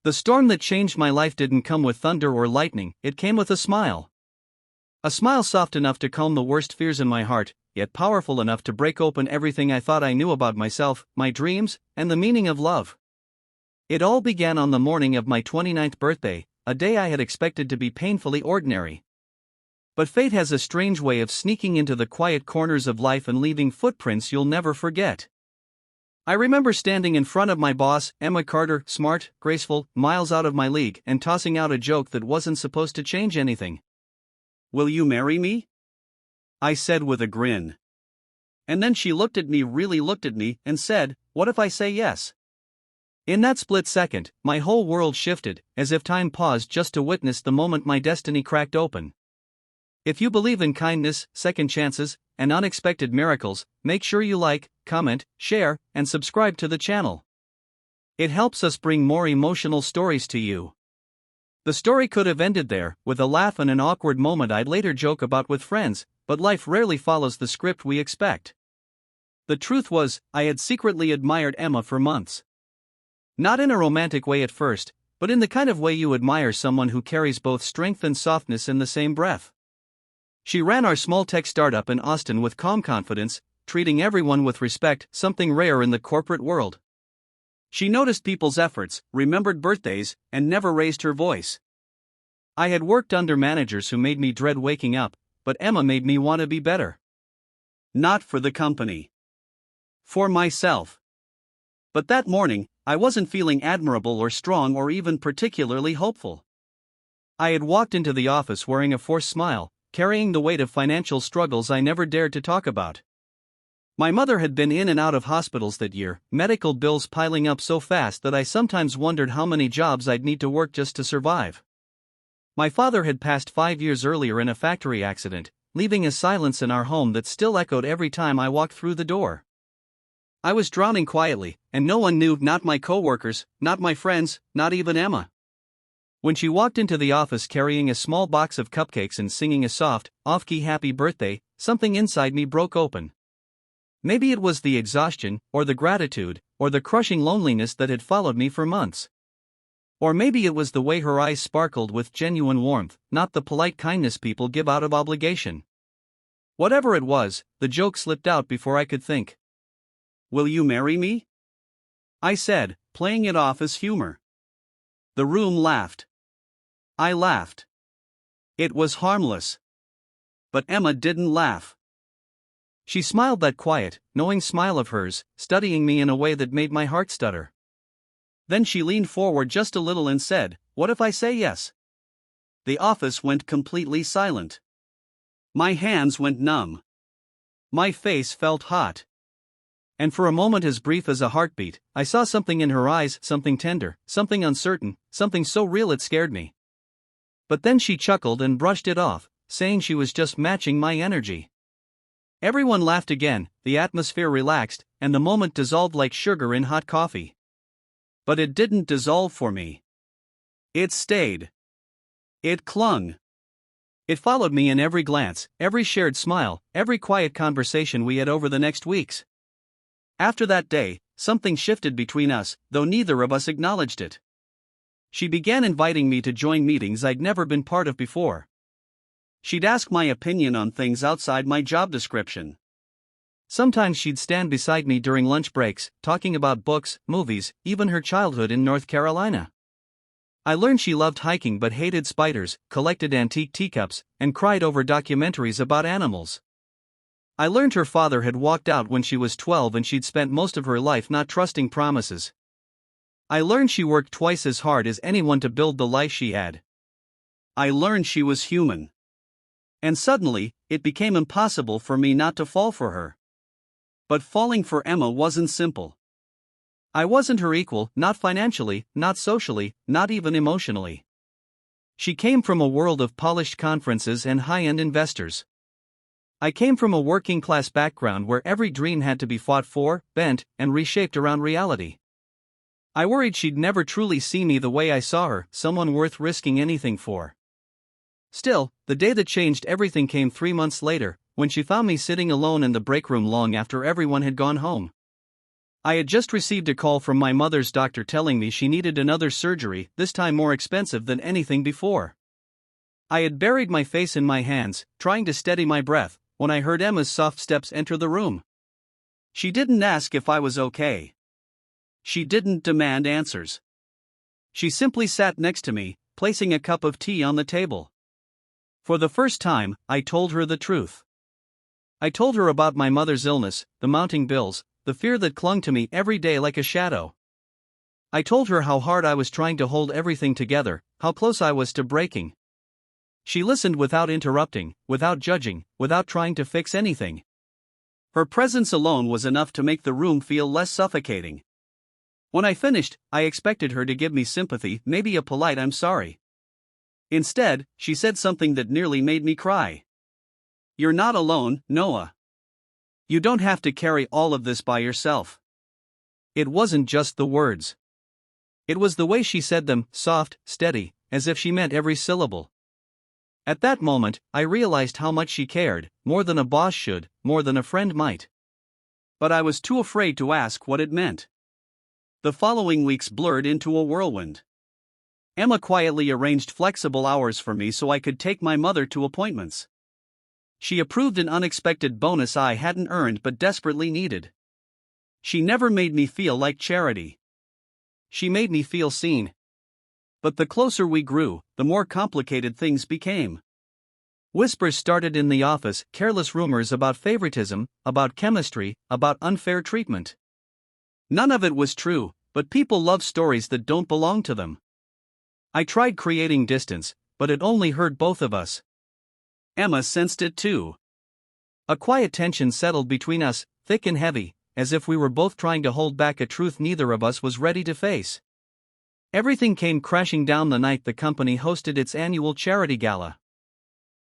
The storm that changed my life didn't come with thunder or lightning, it came with a smile. A smile soft enough to calm the worst fears in my heart, yet powerful enough to break open everything I thought I knew about myself, my dreams, and the meaning of love. It all began on the morning of my 29th birthday, a day I had expected to be painfully ordinary. But fate has a strange way of sneaking into the quiet corners of life and leaving footprints you'll never forget. I remember standing in front of my boss, Emma Carter, smart, graceful, miles out of my league, and tossing out a joke that wasn't supposed to change anything. "Will you marry me?" I said with a grin. And then she really looked at me, and said, "What if I say yes?" In that split second, my whole world shifted, as if time paused just to witness the moment my destiny cracked open. If you believe in kindness, second chances, and unexpected miracles, make sure you like, comment, share, and subscribe to the channel. It helps us bring more emotional stories to you. The story could have ended there, with a laugh and an awkward moment I'd later joke about with friends, but life rarely follows the script we expect. The truth was, I had secretly admired Emma for months. Not in a romantic way at first, but in the kind of way you admire someone who carries both strength and softness in the same breath. She ran our small tech startup in Austin with calm confidence, treating everyone with respect, something rare in the corporate world. She noticed people's efforts, remembered birthdays, and never raised her voice. I had worked under managers who made me dread waking up, but Emma made me want to be better. Not for the company. For myself. But that morning, I wasn't feeling admirable or strong or even particularly hopeful. I had walked into the office wearing a forced smile, carrying the weight of financial struggles I never dared to talk about. My mother had been in and out of hospitals that year, medical bills piling up so fast that I sometimes wondered how many jobs I'd need to work just to survive. My father had passed 5 years earlier in a factory accident, leaving a silence in our home that still echoed every time I walked through the door. I was drowning quietly, and no one knew, not my coworkers, not my friends, not even Emma. When she walked into the office carrying a small box of cupcakes and singing a soft, off-key happy birthday, something inside me broke open. Maybe it was the exhaustion, or the gratitude, or the crushing loneliness that had followed me for months. Or maybe it was the way her eyes sparkled with genuine warmth, not the polite kindness people give out of obligation. Whatever it was, the joke slipped out before I could think. "Will you marry me?" I said, playing it off as humor. The room laughed. I laughed. It was harmless. But Emma didn't laugh. She smiled, that quiet, knowing smile of hers, studying me in a way that made my heart stutter. Then she leaned forward just a little and said, "What if I say yes?" The office went completely silent. My hands went numb. My face felt hot. And for a moment as brief as a heartbeat, I saw something in her eyes, something tender, something uncertain, something so real it scared me. But then she chuckled and brushed it off, saying she was just matching my energy. Everyone laughed again, the atmosphere relaxed, and the moment dissolved like sugar in hot coffee. But it didn't dissolve for me. It stayed. It clung. It followed me in every glance, every shared smile, every quiet conversation we had over the next weeks. After that day, something shifted between us, though neither of us acknowledged it. She began inviting me to join meetings I'd never been part of before. She'd ask my opinion on things outside my job description. Sometimes she'd stand beside me during lunch breaks, talking about books, movies, even her childhood in North Carolina. I learned she loved hiking but hated spiders, collected antique teacups, and cried over documentaries about animals. I learned her father had walked out when she was 12 and she'd spent most of her life not trusting promises. I learned she worked twice as hard as anyone to build the life she had. I learned she was human. And suddenly, it became impossible for me not to fall for her. But falling for Emma wasn't simple. I wasn't her equal, not financially, not socially, not even emotionally. She came from a world of polished conferences and high-end investors. I came from a working-class background where every dream had to be fought for, bent, and reshaped around reality. I worried she'd never truly see me the way I saw her, someone worth risking anything for. Still, the day that changed everything came 3 months later, when she found me sitting alone in the break room long after everyone had gone home. I had just received a call from my mother's doctor telling me she needed another surgery, this time more expensive than anything before. I had buried my face in my hands, trying to steady my breath, when I heard Emma's soft steps enter the room. She didn't ask if I was okay. She didn't demand answers. She simply sat next to me, placing a cup of tea on the table. For the first time, I told her the truth. I told her about my mother's illness, the mounting bills, the fear that clung to me every day like a shadow. I told her how hard I was trying to hold everything together, how close I was to breaking. She listened without interrupting, without judging, without trying to fix anything. Her presence alone was enough to make the room feel less suffocating. When I finished, I expected her to give me sympathy, maybe a polite "I'm sorry." Instead, she said something that nearly made me cry. "You're not alone, Noah. You don't have to carry all of this by yourself." It wasn't just the words. It was the way she said them, soft, steady, as if she meant every syllable. At that moment, I realized how much she cared, more than a boss should, more than a friend might. But I was too afraid to ask what it meant. The following weeks blurred into a whirlwind. Emma quietly arranged flexible hours for me so I could take my mother to appointments. She approved an unexpected bonus I hadn't earned but desperately needed. She never made me feel like charity. She made me feel seen. But the closer we grew, the more complicated things became. Whispers started in the office, careless rumors about favoritism, about chemistry, about unfair treatment. None of it was true, but people love stories that don't belong to them. I tried creating distance, but it only hurt both of us. Emma sensed it too. A quiet tension settled between us, thick and heavy, as if we were both trying to hold back a truth neither of us was ready to face. Everything came crashing down the night the company hosted its annual charity gala.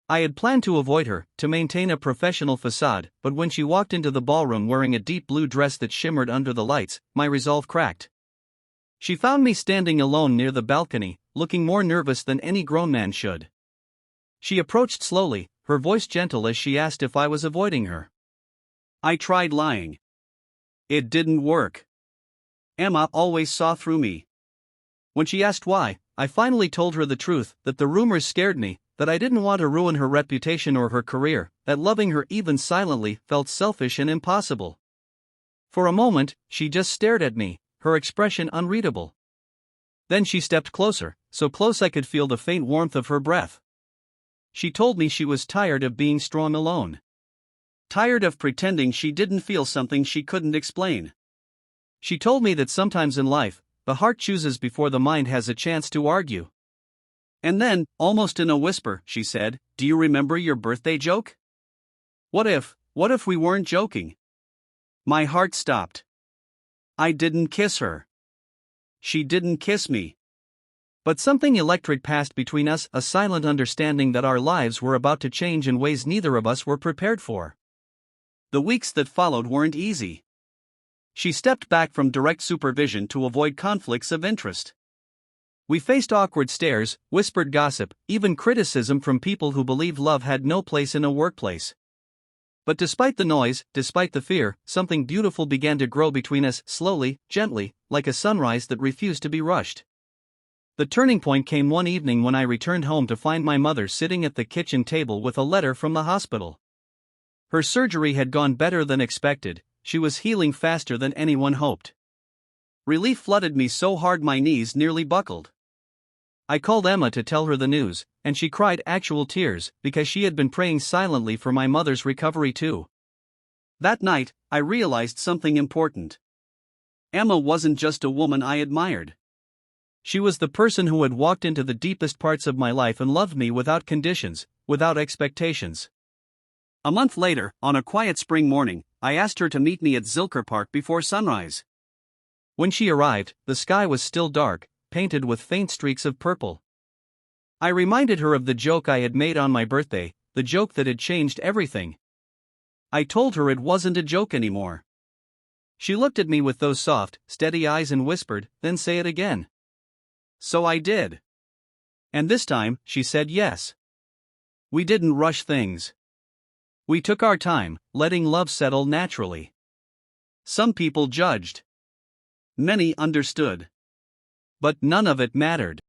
I had planned to avoid her, to maintain a professional facade, but when she walked into the ballroom wearing a deep blue dress that shimmered under the lights, my resolve cracked. She found me standing alone near the balcony, looking more nervous than any grown man should. She approached slowly, her voice gentle as she asked if I was avoiding her. I tried lying. It didn't work. Emma always saw through me. When she asked why, I finally told her the truth, that the rumors scared me, that I didn't want to ruin her reputation or her career, that loving her even silently felt selfish and impossible. For a moment, she just stared at me, her expression unreadable. Then she stepped closer, so close I could feel the faint warmth of her breath. She told me she was tired of being strong alone. Tired of pretending she didn't feel something she couldn't explain. She told me that sometimes in life, the heart chooses before the mind has a chance to argue. And then, almost in a whisper, she said, "Do you remember your birthday joke? What if we weren't joking?" My heart stopped. I didn't kiss her. She didn't kiss me. But something electric passed between us, a silent understanding that our lives were about to change in ways neither of us were prepared for. The weeks that followed weren't easy. She stepped back from direct supervision to avoid conflicts of interest. We faced awkward stares, whispered gossip, even criticism from people who believed love had no place in a workplace. But despite the noise, despite the fear, something beautiful began to grow between us, slowly, gently, like a sunrise that refused to be rushed. The turning point came one evening when I returned home to find my mother sitting at the kitchen table with a letter from the hospital. Her surgery had gone better than expected, she was healing faster than anyone hoped. Relief flooded me so hard my knees nearly buckled. I called Emma to tell her the news, and she cried actual tears, because she had been praying silently for my mother's recovery too. That night, I realized something important. Emma wasn't just a woman I admired. She was the person who had walked into the deepest parts of my life and loved me without conditions, without expectations. A month later, on a quiet spring morning, I asked her to meet me at Zilker Park before sunrise. When she arrived, the sky was still dark, painted with faint streaks of purple. I reminded her of the joke I had made on my birthday, the joke that had changed everything. I told her it wasn't a joke anymore. She looked at me with those soft, steady eyes and whispered, "Then say it again." So I did. And this time, she said yes. We didn't rush things. We took our time, letting love settle naturally. Some people judged. Many understood. But none of it mattered.